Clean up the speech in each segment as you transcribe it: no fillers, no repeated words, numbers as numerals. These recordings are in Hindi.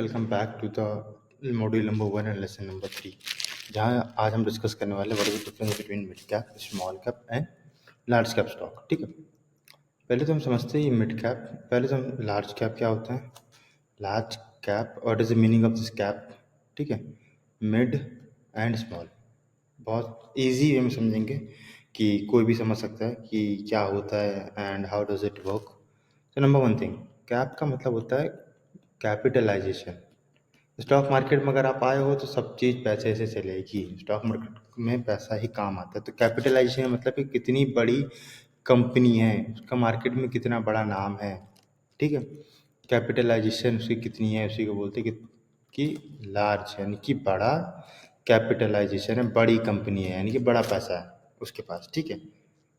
Welcome back to the module number 1 and lesson number 3 जहाँ आज हम डिस्कस करने वाले what is the difference between mid cap, small cap and large cap stock. ठीक है, पहले तो हम समझते हैं ये मिड कैप, पहले तो हम लार्ज कैप क्या होता है, large cap what is the meaning of this cap. ठीक है, मिड एंड स्मॉल बहुत इजी वे में समझेंगे कि कोई भी समझ सकता है कि क्या होता है and how does it work. तो नंबर वन थिंग, कैप का मतलब होता है कैपिटलाइजेशन। स्टॉक मार्केट में अगर आप आए हो तो सब चीज़ पैसे से चलेगी, स्टॉक मार्केट में पैसा ही काम आता है। तो कैपिटलाइजेशन मतलब कि कितनी बड़ी कंपनी है, उसका मार्केट में कितना बड़ा नाम है। ठीक है, कैपिटलाइजेशन उसकी कितनी है उसी को बोलते हैं कि लार्ज, यानी कि बड़ा कैपिटलाइजेशन है, बड़ी कंपनी है यानी कि बड़ा पैसा है उसके पास। ठीक है,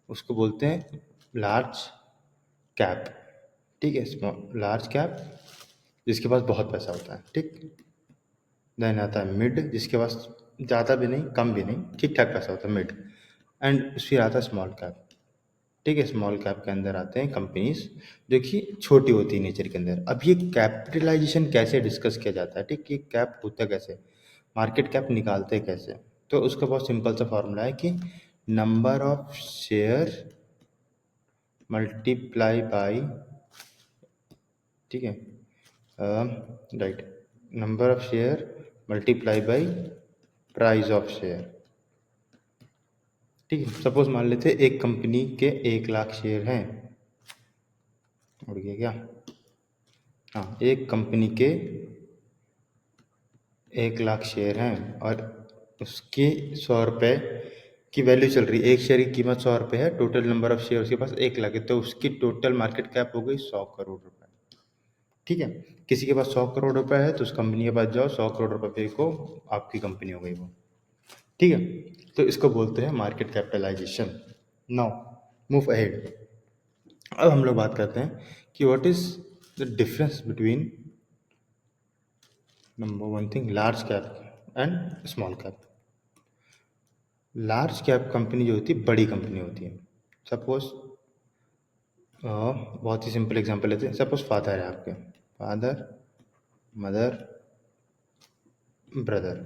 उसको बोलते हैं लार्ज कैप। ठीक है, लार्ज कैप जिसके पास बहुत पैसा होता है। ठीक, देन आता है मिड जिसके पास ज़्यादा भी नहीं कम भी नहीं, ठीक ठाक पैसा होता है मिड। एंड फिर आता है स्मॉल कैप। ठीक है, स्मॉल कैप के अंदर आते हैं कंपनीज जो कि छोटी होती है नेचर के अंदर। अब ये कैपिटलाइजेशन कैसे डिस्कस किया जाता है, ठीक, कि कैप होता कैसे, मार्केट कैप निकालते कैसे। तो उसका बहुत सिंपल सा फॉर्मूला है कि number of share multiply by, ठीक है, right, number of share multiply by price of share. ठीक है, सपोज मान लेते हैं एक कंपनी के 1 लाख शेयर हैं, उड़ गया क्या, हाँ, एक कंपनी के 1 लाख शेयर हैं और उसके 100 रुपये की वैल्यू चल रही है, एक शेयर की कीमत 100 रुपये है, टोटल नंबर ऑफ शेयर उसके पास 1 लाख है, तो उसकी टोटल मार्केट कैप हो गई 100 करोड़ रुपये। ठीक है, किसी के पास 100 करोड़ रुपये है तो उस कंपनी के पास जाओ, 100 करोड़ रुपये फेंको, आपकी कंपनी हो गई वो। ठीक है, तो इसको बोलते हैं market capitalisation. Now move ahead, अब हम लोग बात करते हैं कि what is the difference between number one thing large cap and small cap. Large cap company जो होती है बड़ी कंपनी होती है। सपोज बहुत ही सिंपल एग्जांपल लेते हैं, सपोज फादर है आपके, फादर, मदर, ब्रदर।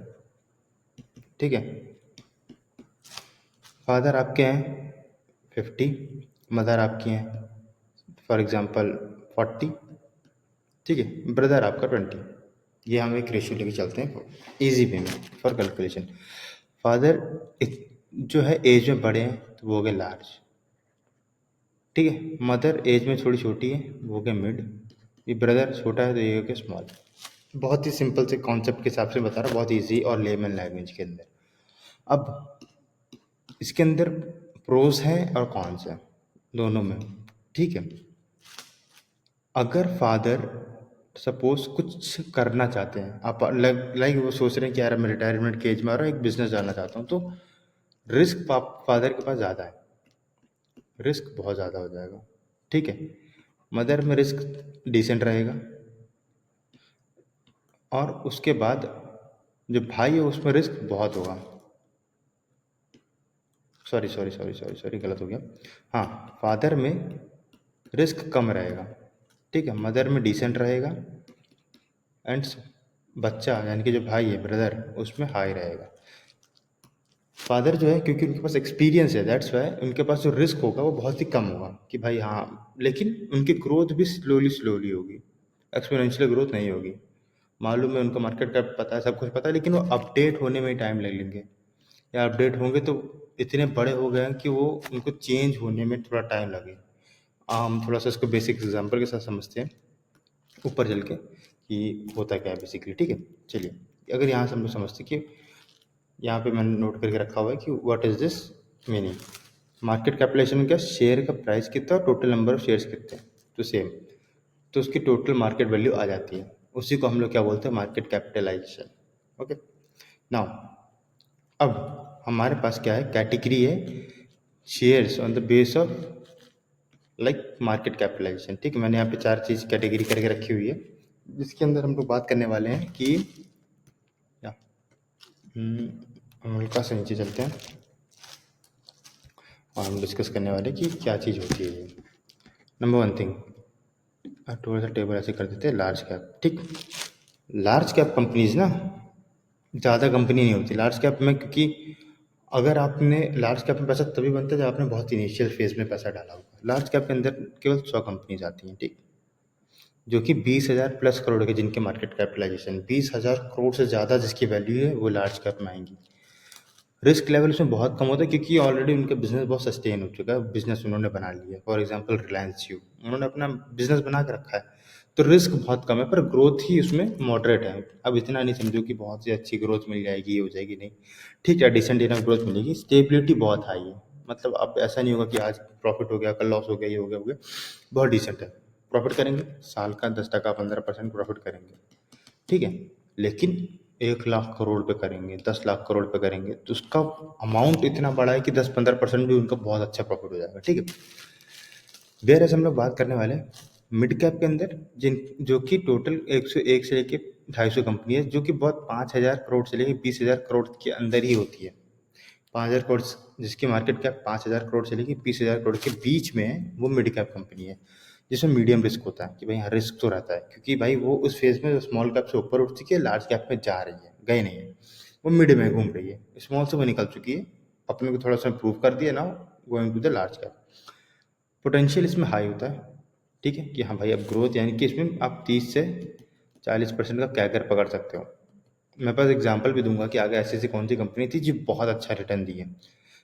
ठीक है, फादर आपके हैं 50, मदर आपकी हैं फॉर एग्जांपल 40। ठीक है, ब्रदर आपका 20। ये हम एक रेशियो लेके चलते हैं इजी वे में फॉर कैलकुलेशन। फादर जो है एज में बड़े हैं तो वो हो गए लार्ज। ठीक है, मदर एज में थोड़ी छोटी है, वो हो गया मिड। ये ब्रदर छोटा है तो ये हो गया स्मॉल। बहुत ही सिंपल से कॉन्सेप्ट के हिसाब से बता रहा हूँ, बहुत ईजी और लेमन लैंग्वेज के अंदर। अब इसके अंदर प्रोज हैं और कॉन्स हैं दोनों में। ठीक है, अगर फादर सपोज कुछ करना चाहते हैं, आप लाइक वो सोच रहे हैं कि यार मैं रिटायरमेंट के एज में आ रहा हूँ, एक बिजनेस डालना चाहता हूँ, तो रिस्क फादर के पास ज़्यादा है, रिस्क बहुत ज़्यादा हो जाएगा। ठीक है, मदर में रिस्क डिसेंट रहेगा, और उसके बाद जो भाई है उसमें रिस्क बहुत होगा। Sorry sorry sorry sorry sorry गलत हो गया, हाँ, फादर में रिस्क कम रहेगा। ठीक है, मदर में डिसेंट रहेगा, एंड बच्चा यानी कि जो भाई है ब्रदर उसमें हाई रहेगा। फादर जो है क्योंकि उनके पास एक्सपीरियंस है, दैट्स वाई उनके पास जो रिस्क होगा वो बहुत ही कम होगा कि भाई हाँ, लेकिन उनकी ग्रोथ भी स्लोली स्लोली होगी, एक्सपोनेंशियल ग्रोथ नहीं होगी। मालूम है उनको मार्केट का पता है, सब कुछ पता है, लेकिन वो अपडेट होने में ही टाइम लग लेंगे, या अपडेट होंगे तो इतने बड़े हो गए हैं कि वो उनको चेंज होने में थोड़ा टाइम लगे। हम थोड़ा सा इसको बेसिक एग्जाम्पल के साथ समझते हैं ऊपर चल के कि होता क्या है बेसिकली। ठीक है, चलिए अगर यहाँ से हम लोग समझते कि यहाँ पे मैंने नोट करके रखा हुआ है कि what is this meaning, market capitalisation में क्या, शेयर का प्राइस कितना और टोटल नंबर ऑफ शेयर्स कितने, तो सेम, तो उसकी टोटल मार्केट वैल्यू आ जाती है, उसी को हम लोग क्या बोलते हैं, मार्केट कैपिटलाइजेशन। ओके, नाउ अब हमारे पास क्या है, कैटेगरी है shares on the base of like market capitalisation. ठीक है, मैंने यहाँ पे 4 चीज़ कैटेगरी करके रखी हुई है, जिसके अंदर हम लोग बात करने वाले हैं कि या हम हल्का से नीचे चलते हैं और हम डिस्कस करने वाले हैं कि क्या चीज़ होती है ये। नंबर वन थिंग, थोड़ा सा टेबल ऐसे कर देते हैं, लार्ज कैप। ठीक, लार्ज कैप कंपनीज ना ज़्यादा कंपनी नहीं होती लार्ज कैप में, क्योंकि अगर आपने लार्ज कैप में पैसा तभी बनता है जब आपने बहुत इनिशियल फेज में पैसा डाला होगा। लार्ज कैप के अंदर केवल 100 कंपनीज आती हैं, ठीक, जो कि 20,000 प्लस करोड़ के जिनके मार्केट कैपिटलाइजेशन 20,000 करोड़ से ज़्यादा जिसकी वैल्यू है वो लार्ज कैप में आएंगी। रिस्क लेवल उसमें बहुत कम होता है क्योंकि ऑलरेडी उनका बिजनेस बहुत सस्टेन हो चुका है, बिजनेस उन्होंने बना लिया है। फॉर एग्जांपल रिलायंस जियो, उन्होंने अपना बिजनेस बना के रखा है, तो रिस्क बहुत कम है, पर ग्रोथ ही उसमें मॉडरेट है। अब इतना नहीं समझो कि बहुत सी अच्छी ग्रोथ मिल जाएगी, ये हो जाएगी, नहीं, ठीक है, डिसेंट इनफ ग्रोथ मिलेगी, स्टेबिलिटी बहुत हाई है। मतलब अब ऐसा नहीं होगा कि आज प्रॉफिट हो गया, कल लॉस हो गया, ये हो गया, बहुत डिसेंट है। प्रॉफिट करेंगे साल का 10% 15% प्रॉफिट करेंगे, ठीक है, लेकिन 1 लाख करोड़ पे करेंगे, 10 लाख करोड़ पे करेंगे, तो उसका अमाउंट इतना बड़ा है कि 10-15% भी उनका बहुत अच्छा प्रॉफिट हो जाएगा, ठीक है। वेयर एज हम लोग बात करने वाले हैं मिड कैप के अंदर, जिन जो कि टोटल 101 से लेके 250 कंपनी है, जो कि बहुत 5,000 करोड़ से लेके 20,000 करोड़ के अंदर ही होती है। 5,000 करोड़ जिसकी मार्केट कैप 5,000 करोड़ से लेके 20,000 करोड़ के बीच में है, वो मिड कैप कंपनी है, जिसमें मीडियम रिस्क होता है कि भाई हाँ रिस्क तो रहता है, क्योंकि भाई वो उस फेज में स्मॉल कैप से ऊपर उठ चुकी है, लार्ज कैप में जा रही है, गए नहीं है, वो मिड में घूम रही है, स्मॉल से वो निकल चुकी है, अपने को थोड़ा सा प्रूव कर दिया, now going to the large cap. Potential इसमें हाई होता है, ठीक है, कि हाँ भाई अब ग्रोथ यानी कि इसमें आप 30 से 40% का कैकर पकड़ सकते हो। मैं पास एग्जांपल भी दूंगा कि आगे ऐसी ऐसी कौन सी कंपनी थी जो बहुत अच्छा रिटर्न दी है।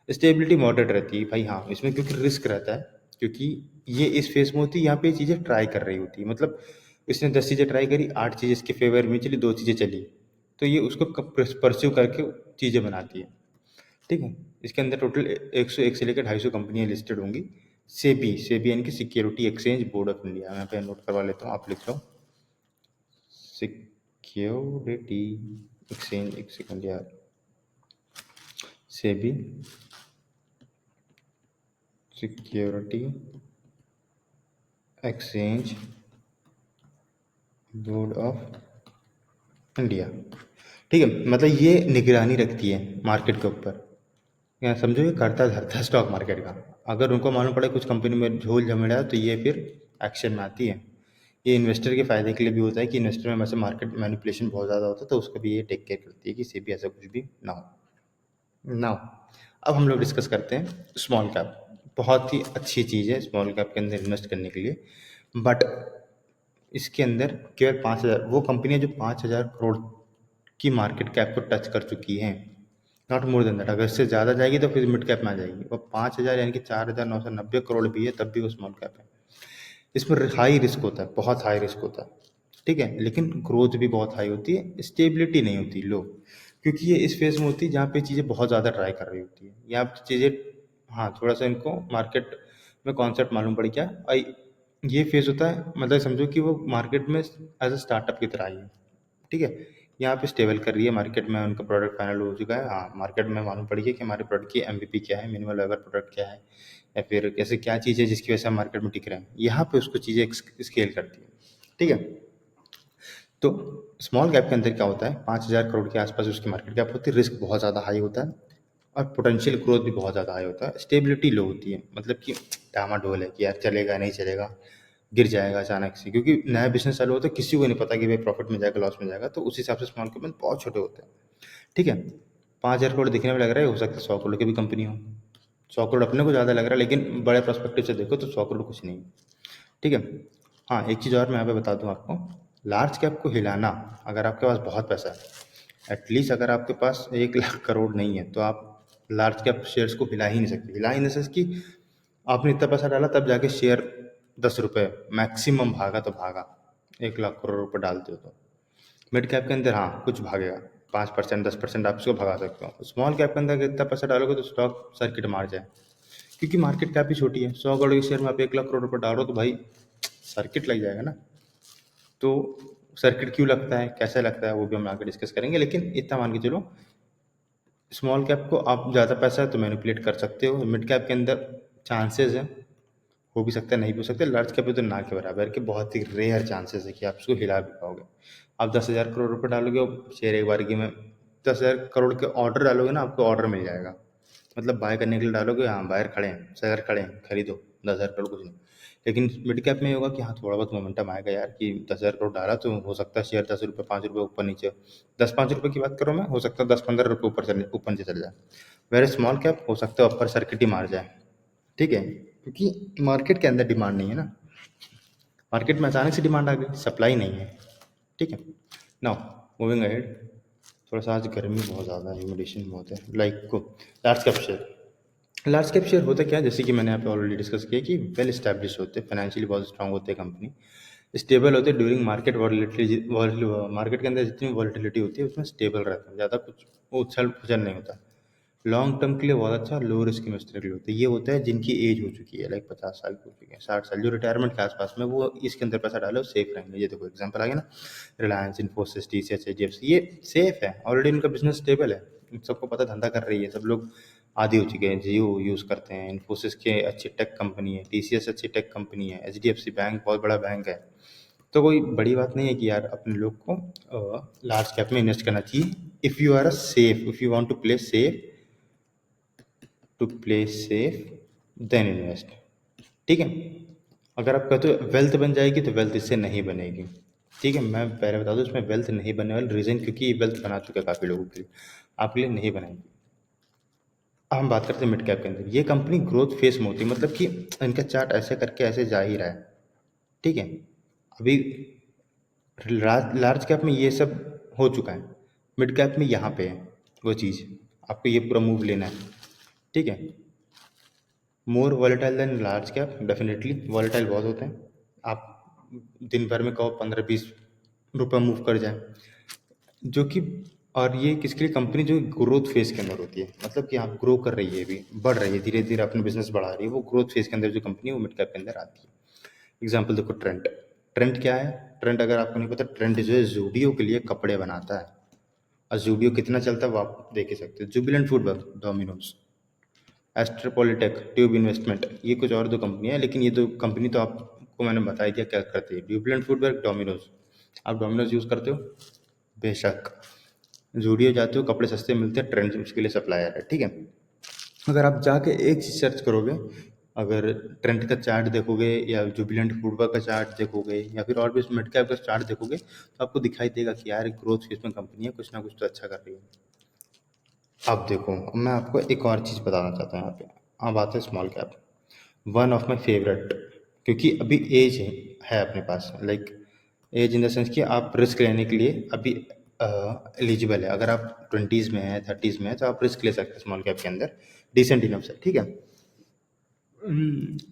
स्टेबिलिटी मॉडरेट रहती है भाई, हाँ इसमें क्योंकि रिस्क रहता है, क्योंकि ये इस फेज में होती है, यहाँ पे चीज़ें ट्राई कर रही होती है, मतलब इसने 10 चीज़ें ट्राई करी, 8 चीज़ें इसके फेवर में चली, 2 चीज़ें चली, तो ये उसको परस्यू करके चीज़ें बनाती है, ठीक है। इसके अंदर टोटल 101 से लेकर 250 कंपनियां लिस्टेड होंगी। सेबी सेबी यानी कि security exchange board of India, यहाँ पे नोट करवा लेता हूँ, आप लिख लो सिक्योरिटी एक्सचेंज, एक सेकंड यार, SEBI security exchange board of India, ठीक है, मतलब ये निगरानी रखती है मार्केट के ऊपर, या समझो ये करता धरता है स्टॉक मार्केट का। अगर उनको मालूम पड़े कुछ कंपनी में झोल झमेला है तो ये फिर एक्शन में आती है। ये इन्वेस्टर के फायदे के लिए भी होता है कि इन्वेस्टर में वैसे मार्केट मैनिपुलेशन बहुत ज़्यादा होता है, तो उसका भी ये टेक केयर करती है कि सेबी ऐसा कुछ भी ना हो। नाउ अब हम लोग डिस्कस करते हैं स्मॉल कैप। बहुत ही अच्छी चीज़ है स्मॉल कैप के अंदर इन्वेस्ट करने के लिए, बट इसके अंदर केवल 5,000 वो कंपनियां जो 5,000 करोड़ की मार्केट कैप को टच कर चुकी हैं, नॉट मोर देन दैट। अगर इससे ज़्यादा जाएगी तो फिर मिड कैप में आ जाएगी, और 5,000 यानी कि 4,990 करोड़ भी है तब भी वो स्मॉल कैप है। इसमें हाई रिस्क होता है, बहुत हाई रिस्क होता है, ठीक है, लेकिन ग्रोथ भी बहुत हाई होती है, स्टेबिलिटी नहीं होती लो, क्योंकि ये इस फेज में होती है जहाँ पे चीज़ें बहुत ज़्यादा ट्राई कर रही होती है, यहाँ पे चीज़ें, हाँ थोड़ा सा इनको मार्केट में कॉन्सेप्ट मालूम पड़ गया, ये फेज होता है, मतलब समझो कि वो मार्केट में एज अ स्टार्टअप की तरह आई है, ठीक है, यहाँ पे स्टेबल कर रही है मार्केट में, उनका प्रोडक्ट फाइनल हो चुका है, हाँ मार्केट में मालूम पड़ गया कि हमारे प्रोडक्ट की एमवीपी क्या है, मिनिमम लेवल प्रोडक्ट क्या है, या फिर कैसे क्या चीज़ है जिसकी वजह से हम मार्केट में टिक रहे हैं, यहाँ पे उसको चीज़ें स्केल करती है, ठीक है। तो स्मॉल कैप के अंदर क्या होता है, 5,000 करोड़ के आसपास उसकी मार्केट कैप होती है, रिस्क बहुत ज़्यादा हाई होता है, और पोटेंशियल ग्रोथ भी बहुत ज़्यादा हाई होता है, स्टेबिलिटी लो होती है, मतलब कि डामाडोल है कि यार चलेगा नहीं चलेगा, गिर जाएगा अचानक से, क्योंकि नया बिजनेस चालू होता है, किसी को नहीं पता कि भाई प्रॉफिट में जाएगा लॉस में जाएगा, तो उस हिसाब से स्मॉल कैप में बहुत छोटे होते हैं, ठीक है। 5,000 करोड़ दिखने में लग रहा है, हो सकता है 100 करोड़ की भी कंपनी हो, 100 करोड़ अपने को ज़्यादा लग रहा है, लेकिन बड़े पर्सपेक्टिव से देखो तो 100 करोड़ कुछ नहीं, ठीक है। हाँ एक चीज़ और मैं यहाँ पे बता दूँ आपको, लार्ज कैप को हिलाना, अगर आपके पास बहुत पैसा है, एटलीस्ट अगर आपके पास 1 लाख करोड़ नहीं है तो आप लार्ज कैप शेयर्स को हिला ही नहीं सकते, हिला ही नहीं सकते कि आपने इतना पैसा डाला तब जाके शेयर 10 रुपये मैक्सिमम भागा तो भागा, 1 लाख करोड़ रुपये डालते हो तो। मिड कैप के अंदर हाँ कुछ भागेगा, 5% 10% आप इसको भगा सकते हो, स्मॉल कैप के अंदर अगर इतना पैसा डालोगे तो स्टॉक सर्किट मार जाए, क्योंकि मार्केट कैप ही छोटी है, 100 करोड़ के शेयर में आप 1 लाख करोड़ रुपये डालो तो भाई सर्किट लग जाएगा ना। तो सर्किट क्यों लगता है, कैसे लगता है, वो भी हम आगे डिस्कस करेंगे, लेकिन इतना मान के चलो स्मॉल कैप को आप ज़्यादा पैसा है तो मैनिपुलेट कर सकते हो, मिड कैप के अंदर चांसेस है, हो भी सकता है नहीं भी हो सकता है, लार्ज कैप में तो ना के बराबर है कि बहुत ही रेयर चांसेस है कि आप उसको हिला भी पाओगे। आप 10,000 करोड़ रुपये डालोगे और शेयर एक बार की में 10,000 करोड़ के ऑर्डर डालोगे ना, आपको ऑर्डर मिल जाएगा, मतलब बाय करने के लिए डालोगे, हाँ बायर खड़े हैं, शेयर खड़े हैं, खरीदो, 10,000 करोड़ कुछ नहीं, लेकिन मिड कैप में ये होगा कि हाँ थोड़ा बहुत मोमेंटम आएगा यार, कि 10,000 करोड़ डाला तो हो सकता है शेयर 10 रुपये 5 रुपये ऊपर नीचे, 10-5 रुपये की बात करूँ मैं, हो सकता है 10-15 रुपये ऊपर नीचे चल जाए। वेरी स्मॉल कैप हो सकता है अपर सर्किट ही मार जाए, ठीक है, क्योंकि मार्केट के अंदर डिमांड नहीं है ना, मार्केट में अचानक से डिमांड आ गई, सप्लाई नहीं है, ठीक है। नाउ मूविंग अहेड, थोड़ा सा आज गर्मी बहुत ज़्यादा है, ह्यूमिडेशन बहुत है, लाइक को large cap share. Large cap share होता क्या है, जैसे कि मैंने यहाँ पे ऑलरेडी डिस्कस किया कि वेल स्टैब्लिश होते हैं, फाइनेंशियली बहुत स्ट्रांग होते हैं कंपनी, स्टेबल होते हैं ड्यूरिंग मार्केट वॉलिटिलिटी, मार्केट के अंदर जितनी वॉलिटिलिटी होती है उसमें स्टेबल रहता है, ज़्यादा कुछ उछल पुछल नहीं होता, लॉन्ग टर्म के लिए बहुत अच्छा, लो रिस्क इन्वेस्टर के लिए होता है। ये होता है जिनकी एज हो चुकी है, लाइक 50 साल की हो चुकी है, 60 साल, जो रिटायरमेंट के आसपास में, वो इसके अंदर पैसा डाले, वो सेफ रहेंगे। ये देखो एग्जांपल आ गया ना, रिलायंस, इन्फोसिस, टीसीएस, एचडीएफसी, ये सेफ है, ऑलरेडी इनका बिजनेस स्टेबल है, सबको पता धंधा कर रही है, सब लोग आदी हो चुके हैं, जियो यूज़ करते हैं, इन्फोसिस के अच्छी टेक कंपनी है, टीसीएस अच्छी टेक कंपनी है, एचडीएफसी बैंक बहुत बड़ा बैंक है। तो कोई बड़ी बात नहीं है कि यार अपने लोग को लार्ज कैप में इन्वेस्ट करना चाहिए, if you are a safe, if you want to play safe, to play safe then invest, ठीक है। अगर आप कहते हो वेल्थ बन जाएगी, तो वेल्थ इससे नहीं बनेगी, ठीक है। मैं पहले बता दूं, इसमें वेल्थ नहीं बनने वाला रीज़न, क्योंकि ये वेल्थ बना चुका है काफ़ी लोगों के लिए, आपके लिए नहीं बनाएगी। अब हम बात करते हैं मिड कैप के अंदर, ये कंपनी ग्रोथ फेस में होती है, मतलब कि इनका चार्ट ऐसे करके ऐसे जा ही रहा है, ठीक है। अभी लार्ज कैप में ये सब हो चुका है, मिड कैप में यहाँ पे है वो चीज़, आपको ये पूरा मूव लेना है, ठीक है। More volatile than large cap, definitely volatile बहुत होते हैं, आप दिन भर में कहो 15-20 रुपये मूव कर जाए, जो कि, और ये किसके लिए, कंपनी जो ग्रोथ फेज के अंदर होती है, मतलब कि आप ग्रो कर रही है, अभी बढ़ रही है, धीरे धीरे अपने बिजनेस बढ़ा रही है, वो ग्रोथ फेज के अंदर जो कंपनी है वो मिड कैप के अंदर आती है। एग्जाम्पल देखो, ट्रेंड, ट्रेंड क्या है, ट्रेंड अगर आपको नहीं पता, ट्रेंड जो है जूडियो के लिए कपड़े बनाता है, और जूडियो कितना चलता है वो आप देख ही सकते हो, Jubilant FoodWork, Domino's, Aster Polytech, Tube Investment, ये कुछ और दो कंपनियां हैं, लेकिन ये दो कंपनी तो आपको मैंने बता दिया क्या करती है, ड्यूबलेंट फूडवर्क, डोमिनोज। आप डोमिनोज यूज़ करते हो, बेशक। जूडियो जाते हो, कपड़े सस्ते मिलते हैं, ट्रेंड उसके लिए सप्लायर है, ठीक है। अगर आप जाके एक चीज़ सर्च करोगे, अगर ट्रेंड का चार्ट देखोगे, या जुबिलेंट फूडवर्क का चार्ट देखोगे, या फिर और भी मिड कैप का चार्ट देखोगे, तो आपको दिखाई देगा कि यार ग्रोथ फेज में कंपनी है, कुछ ना कुछ तो अच्छा कर रही है। अब देखो, अब मैं आपको एक और चीज़ बताना चाहता हूँ यहाँ पे, अब आते हैं small cap, one of my favourite, क्योंकि अभी एज है अपने पास, like edge in the sense कि आप रिस्क लेने के लिए अभी एलिजिबल है, अगर आप 20s में है, 30s में है, तो आप रिस्क ले सकते हैं स्मॉल कैप के अंदर, डिसेंट इनफ से, ठीक है,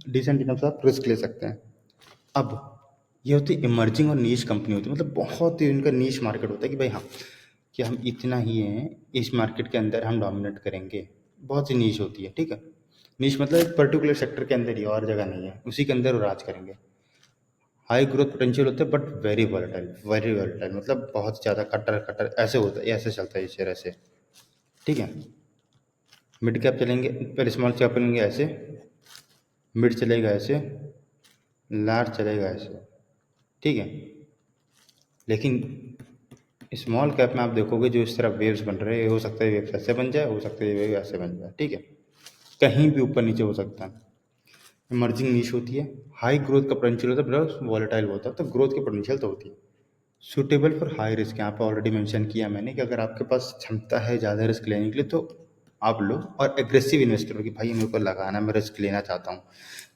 डिसेंट इनफ से आप रिस्क ले सकते हैं। अब ये होती है इमर्जिंग और नीश कंपनी होती है, मतलब बहुत ही उनका नीश मार्केट होता है कि भाई हाँ, कि हम इतना ही हैं, इस मार्केट के अंदर हम डोमिनेट करेंगे, बहुत सी नीश होती है, ठीक है। नीश मतलब एक पर्टिकुलर सेक्टर के अंदर ही, और जगह नहीं है, उसी के अंदर वो राज करेंगे। हाई ग्रोथ पोटेंशियल होता है, but very volatile, very volatile, मतलब बहुत ज़्यादा कटर कटर ऐसे होता है, ऐसे चलता है ये शेयर ऐसे, ठीक है। मिड कैप चलेंगे, पहले स्मॉल कैप चलेंगे ऐसे, मिड चलेगा ऐसे, लार्ज चलेगा ऐसे, ठीक है। लेकिन स्मॉल कैप में आप देखोगे जो इस तरह वेव्स बन रहे हैं, हो सकता है वेव्स ऐसे बन जाए, हो सकता है वेव ऐसे बन जाए, ठीक है, कहीं भी ऊपर नीचे हो सकता है। इमर्जिंग नीश होती है, हाई ग्रोथ का पोटेंशियल होता है, प्लस वॉलेटाइल होता है, तो ग्रोथ की पोटेंशियल तो होती है। सूटेबल फॉर हाई रिस्क, यहाँ पे ऑलरेडी मेंशन किया मैंने कि अगर आपके पास क्षमता है ज़्यादा रिस्क लेने के लिए, तो आप लो, और एग्रेसिव इन्वेस्टर हो कि भाई मेरे को लगाना, मैं रिस्क लेना चाहता हूँ,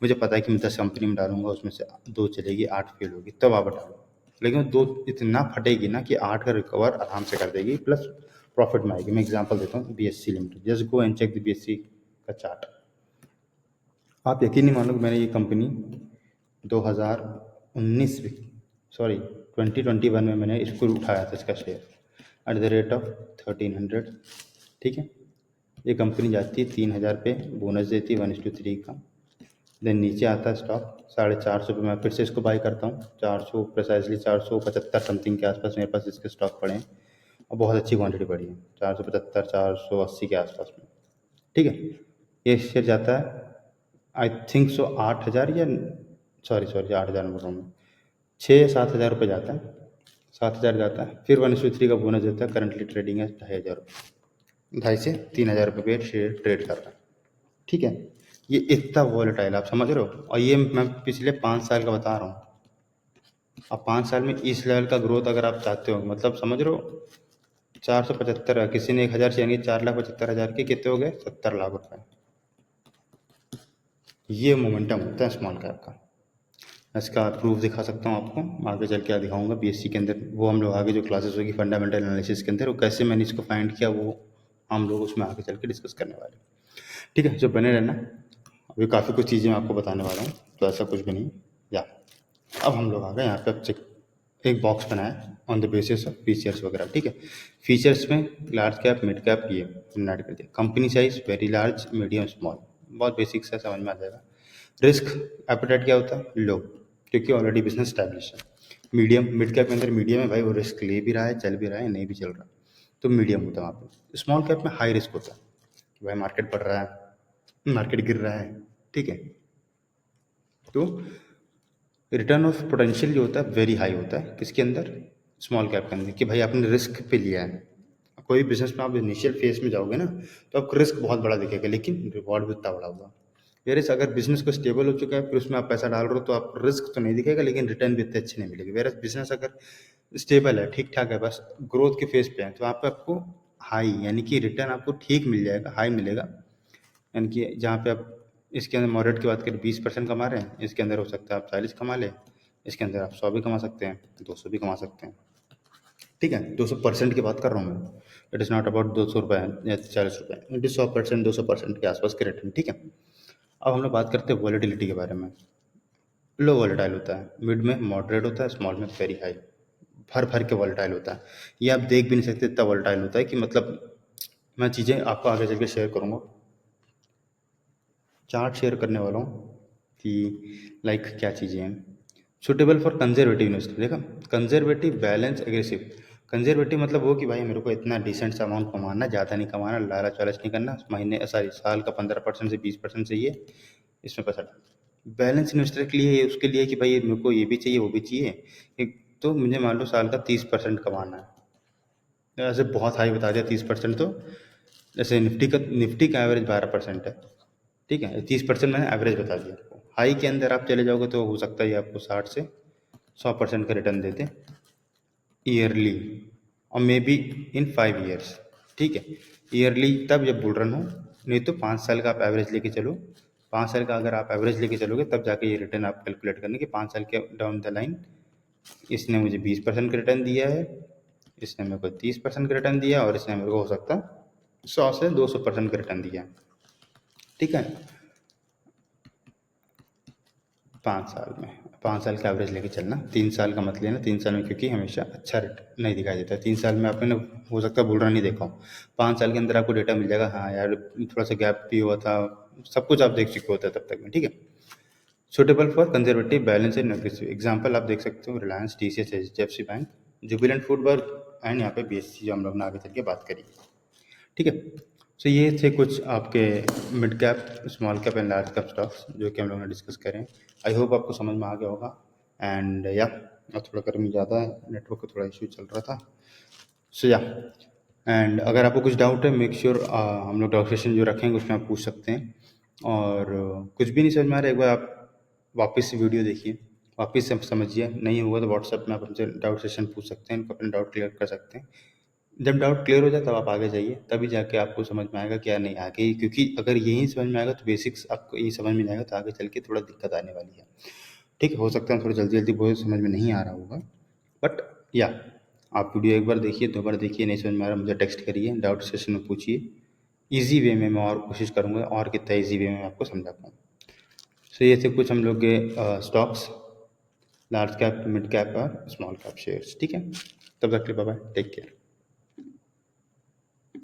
मुझे पता है कि मैं 10 कंपनी में डालूंगा, उसमें से 2 चलेगी, 8 फेल होगी, तब आप डालो। लेकिन वो 2 इतना फटेगी ना कि 8 का रिकवर आराम से कर देगी, प्लस प्रॉफिट में आएगी। मैं एग्जाम्पल देता हूँ, BSC limited, just go and check the BSC का चार्ट। आप यकीन नहीं मानोगे, मैंने ये कंपनी 2019 में, सॉरी 2021 में मैंने इसको उठाया था, इसका share at the rate of 1300, ठीक है। ये कंपनी जाती है 3,000 पे, बोनस देती है 1:3 का, देन नीचे आता है स्टॉक 450 पे, मैं फिर से इसको बाई करता हूँ, 400 प्रिसाइजली 475 समथिंग के आसपास मेरे पास इसके स्टॉक पड़े हैं, और बहुत अच्छी क्वांटिटी पड़ी है, 475 480 के आसपास में, ठीक है। ये शेयर जाता है आई थिंक सो 8,000, या सॉरी सॉरी 8,000 बोल रहा हूँ मैं, 6-7 हज़ार रुपये जाता है, 7,000 जाता है, फिर 1:3 का बोनस देता है, करंटली ट्रेडिंग है 2,500 रुपये, 2,500 से 3,000 रुपये पे शेयर ट्रेड कर रहा है, ठीक है। ये इतना वॉलेटाइल, आप समझ रहे हो? और ये मैं पिछले 5 साल का बता रहा हूँ। अब 5 साल में इस लेवल का ग्रोथ अगर आप चाहते हो, मतलब समझ रहे हो, 475 है, किसी ने 1,000 शेयर, 4,75,000 के कितने हो गए? 70 लाख रुपए। ये मोमेंटम होता है स्मॉल कैप का। इसका प्रूफ दिखा सकता हूँ आपको, आगे चल के क्या दिखाऊंगा बीएससी के अंदर। वो हम लोग आगे जो क्लासेस होगी फंडामेंटल एनालिसिस के अंदर, वो कैसे मैंने इसको फाइंड किया, वो हम लोग उसमें आगे चल के डिस्कस करने वाले हैं। ठीक है, जो बने रहना। अभी काफ़ी कुछ चीज़ें मैं आपको बताने वाला हूँ, तो ऐसा कुछ भी नहीं। या अब हम लोग आ गए यहाँ पे, अब चेक एक बॉक्स बनाया on the basis of features वगैरह। ठीक है, फीचर्स में लार्ज कैप, मिड कैप, ये डिनाइड कर दिया। Company size very large, medium, small, बहुत बेसिक सा समझ में आ जाएगा। रिस्क एपेटाइट क्या होता है? लो, क्योंकि ऑलरेडी बिजनेस स्टैब्लिश है। मीडियम, मिड कैप के अंदर मीडियम है भाई, वो रिस्क ले भी रहा है, चल भी रहा है, नहीं भी चल रहा, तो मीडियम होता है वहाँ पे। स्मॉल कैप में हाई रिस्क होता है कि भाई मार्केट बढ़ रहा है, मार्केट गिर रहा है, ठीक है, तो रिटर्न ऑफ पोटेंशियल जो होता है वेरी हाई होता है किसके अंदर? स्मॉल कैप के अंदर, कि भाई आपने रिस्क पे लिया है। कोई बिजनेस में आप इनिशियल फेज में जाओगे ना, तो आपको रिस्क बहुत बड़ा दिखेगा, लेकिन रिवॉर्ड भी उतना बड़ा होगा। वेरस अगर बिजनेस को स्टेबल हो चुका है, फिर उसमें आप पैसा डाल रहे हो, तो आप रिस्क तो नहीं दिखेगा, लेकिन रिटर्न भी इतने अच्छे नहीं मिलेगी। वेरस बिजनेस अगर स्टेबल है, ठीक ठाक है, बस ग्रोथ के फेज पे है, तो वहाँ पे आपको हाई यानी कि रिटर्न आपको ठीक मिल जाएगा, हाई मिलेगा। यानी कि जहाँ पे आप इसके अंदर मॉडरेट की बात करें 20% कमा रहे हैं, इसके अंदर हो सकता है आप 40 कमा लें, इसके अंदर आप 100 भी कमा सकते हैं, 200 भी कमा सकते हैं। ठीक है, 200% की बात कर रहा हूँ मैं। इट इज़ नॉट अबाउट 200 रुपये या 40 रुपये, इट इज़ 100%, 200% के आसपास के रिटर्न। ठीक है, अब हम लोग बात करते हैं वॉलेटिलिटी के बारे में। लो वॉलेटाइल होता है, मिड में मॉडरेट होता है, स्मॉल में वेरी हाई, भर भर के वॉलेटाइल होता है। ये आप देख भी नहीं सकते, इतना वॉलेटाइल होता है कि मतलब मैं चीज़ें आपको आगे चल के शेयर करूँगा, चार्ट शेयर करने वाला हूँ कि लाइक क्या चीज़ें हैं। सुटेबल फॉर कंजर्वेटिव इन्वेस्टर, देखा, कंजर्वेटिव, बैलेंस, एग्रेसिव। कंजर्वेटिव मतलब वो कि भाई मेरे को इतना डिसेंट सा अमाउंट कमाना, ज़्यादा नहीं कमाना, लालच वालच नहीं करना, महीने सॉरी साल का 15% से 20% चाहिए इसमें पैसा डाल। बैलेंस इन्वेस्टर के लिए, उसके लिए कि भाई मेरे को ये भी चाहिए वो भी चाहिए, तो मुझे मान लो साल का 30% कमाना है। ऐसे बहुत हाई बता दिया 30%, तो जैसे निफ्टी का एवरेज 12% है, ठीक है, 30% मैंने एवरेज बता दिया आपको। हाई के अंदर आप चले जाओगे तो हो सकता है ये आपको 60 से 100% का रिटर्न देते ईयरली, और मे बी इन 5 ईयर्स। ठीक है, ईयरली तब जब बुल रन हो, नहीं तो 5 साल का आप एवरेज लेके चलो। 5 साल का अगर आप एवरेज लेके चलोगे, तब जाके ये रिटर्न आप कैलकुलेट करने कि 5 साल के डाउन द लाइन इसने मुझे 20% का रिटर्न दिया है, इसने मेरे को 30% का रिटर्न दिया, और इसने मेरे को हो सकता है 100 से 200% का रिटर्न दिया। ठीक है, 5 साल में, 5 साल का एवरेज लेके चलना, 3 साल का मत लेना। 3 साल में क्योंकि हमेशा अच्छा रिटर्न नहीं दिखाई देता है। 3 साल में आपने हो सकता है बुल रन नहीं देखा हो, 5 साल के अंदर आपको डेटा मिल जाएगा, हाँ यार थोड़ा सा गैप भी हुआ था, सब कुछ आप देख चुके होते हैं तब तक में। ठीक है, suitable for conservative, balance and aggressive. Example आप देख सकते हो, Reliance, TCS, HDFC bank, Jubilant FoodWork, and यहाँ पे BSC जो हम लोग ने आगे चल के बात करी। ठीक है, सो ये थे कुछ आपके mid cap, small cap and large cap stocks जो कि हम लोग ने डिस्कस करें। आई होप आपको समझ में आ गया होगा। एंड या थोड़ा गर्मी ज़्यादा है, नेटवर्क का थोड़ा इशू चल रहा था, सो या एंड अगर आपको कुछ डाउट है, मेक श्योर हम लोग डाउट सेशन जो रखेंगे उसमें आप पूछ सकते हैं। और कुछ भी नहीं समझ में आ रहा है, एक बार आप वापस से वीडियो देखिए, वापस से समझिए, नहीं हुआ तो व्हाट्सएप में आप हमसे डाउट सेशन पूछ सकते हैं, अपने डाउट क्लियर कर सकते हैं। जब डाउट क्लियर हो जाए तब आप आगे जाइए, तभी जाके आपको समझ में आएगा क्या नहीं आगे, क्योंकि अगर यही समझ में आएगा तो बेसिक्स आपको यही समझ में आएगा, तो आगे चल के थोड़ा दिक्कत आने वाली है। ठीक है, हो सकता है थोड़ा जल्दी जल्दी बहुत समझ में नहीं आ रहा होगा, बट या आप वीडियो एक बार देखिए, 2 बार देखिए, नहीं समझ में आ रहा मुझे टेक्स्ट करिए, डाउट सेशन में पूछिए। ईजी वे में मैं और कोशिश करूँगा और कितना ईजी वे में आपको समझा पाऊँ। सो ये थे कुछ हम लोग के stocks, large cap, mid cap और स्मॉल कैप शेयर्स। ठीक है, तब तक के लिए बाय बाय, टेक केयर।